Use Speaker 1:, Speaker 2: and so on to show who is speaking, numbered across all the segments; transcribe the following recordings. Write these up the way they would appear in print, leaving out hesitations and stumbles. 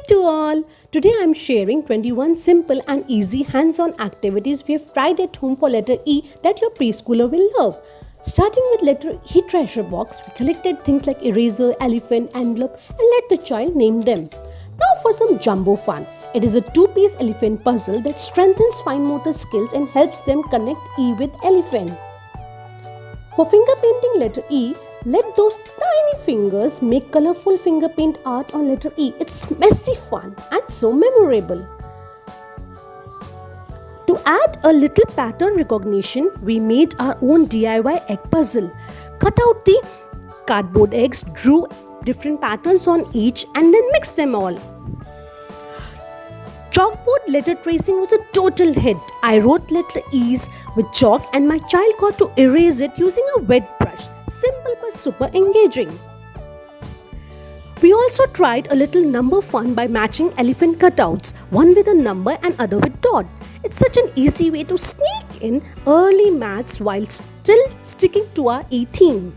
Speaker 1: to all! Today I am sharing 21 simple and easy hands-on activities we have tried at home for letter E that your preschooler will love. Starting with letter E treasure box, we collected things like eraser, elephant, envelope and let the child name them. Now for some jumbo fun. It is a two-piece elephant puzzle that strengthens fine motor skills and helps them connect E with elephant. For finger painting letter E, let those tiny fingers make colorful finger paint art on letter E. It's messy fun and so memorable. To add a little pattern recognition, we made our own DIY egg puzzle. Cut out the cardboard eggs, drew different patterns on each and then mixed them all. Chalkboard letter tracing was a total hit. I wrote letter E's with chalk and my child got to erase it using a wet brush. Simple but super engaging. We also tried a little number fun by matching elephant cutouts, one with a number and other with dot. It's such an easy way to sneak in early maths while still sticking to our E theme.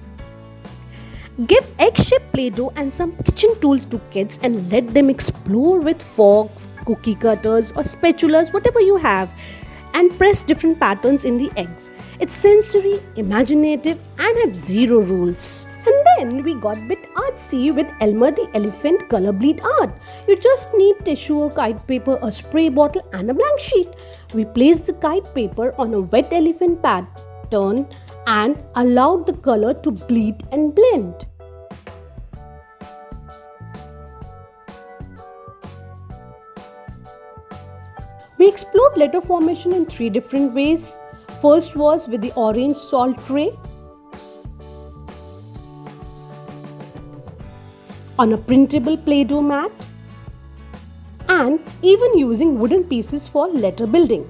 Speaker 1: Give egg-shaped Play-Doh and some kitchen tools to kids and let them explore with forks, cookie cutters or spatulas, whatever you have, and press different patterns in the eggs. It's sensory, imaginative and have zero rules. And then we got a bit artsy with Elmer the Elephant color bleed art. You just need tissue or kite paper, a spray bottle and a blank sheet. We placed the kite paper on a wet elephant pattern and allowed the color to bleed and blend. We explored letter formation in 3 different ways. First was with the orange salt tray, on a printable Play-Doh mat, and even using wooden pieces for letter building.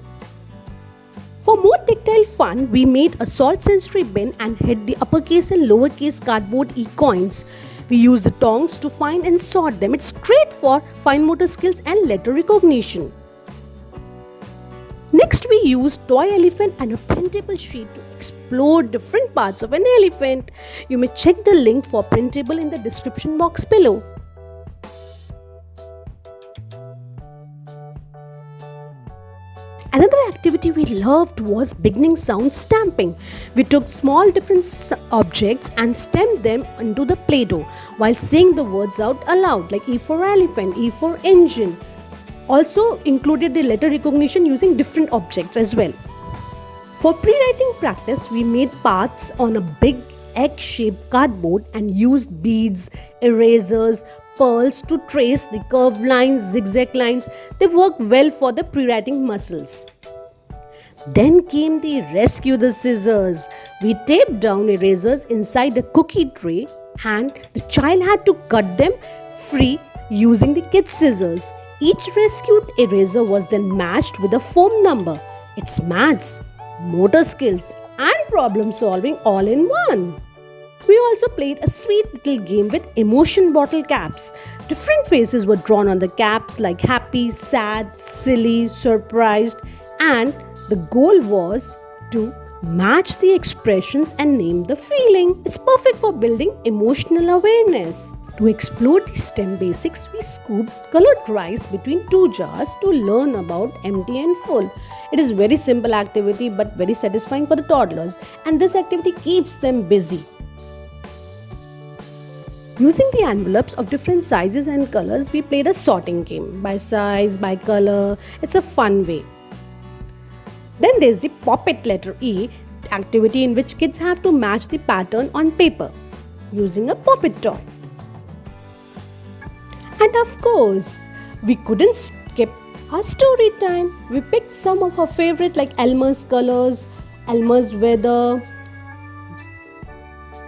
Speaker 1: For more tactile fun, we made a salt sensory bin and hid the uppercase and lowercase cardboard e-coins. We used the tongs to find and sort them. It's great for fine motor skills and letter recognition. Next, we used toy elephant and a printable sheet to explore different parts of an elephant. You may check the link for printable in the description box below. Another activity we loved was beginning sound stamping. We took small different objects and stamped them into the Play-Doh while saying the words out aloud, like E for elephant, E for engine. Also included the letter recognition using different objects as well. For pre-writing practice, we made paths on a big egg-shaped cardboard and used beads, erasers, pearls to trace the curved lines, zigzag lines. They work well for the pre-writing muscles. Then came the rescue the scissors. We taped down erasers inside a cookie tray and the child had to cut them free using the kid's scissors. Each rescued eraser was then matched with a foam number. It's maths, motor skills and problem solving all in one. We also played a sweet little game with emotion bottle caps. Different faces were drawn on the caps like happy, sad, silly, surprised, and the goal was to match the expressions and name the feeling. It's perfect for building emotional awareness. To explore the STEM basics, we scooped colored rice between 2 jars to learn about empty and full. It is a very simple activity but very satisfying for the toddlers, and this activity keeps them busy. Using the envelopes of different sizes and colors, we played a sorting game by size, by color. It's a fun way. Then there's the Pop It letter E activity in which kids have to match the pattern on paper using a Pop It toy. And of course, we couldn't skip our story time. We picked some of our favorite like Elmer's colors, Elmer's weather,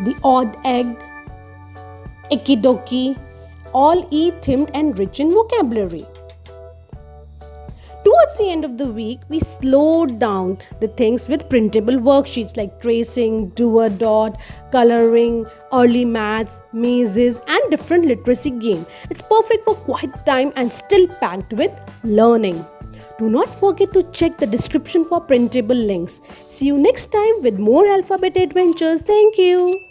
Speaker 1: the odd egg, Icky Dokie, all E-themed and rich in vocabulary. Towards the end of the week, we slowed down the things with printable worksheets like tracing, do-a-dot, coloring, early maths, mazes and different literacy games. It's perfect for quiet time and still packed with learning. Do not forget to check the description for printable links. See you next time with more alphabet adventures. Thank you.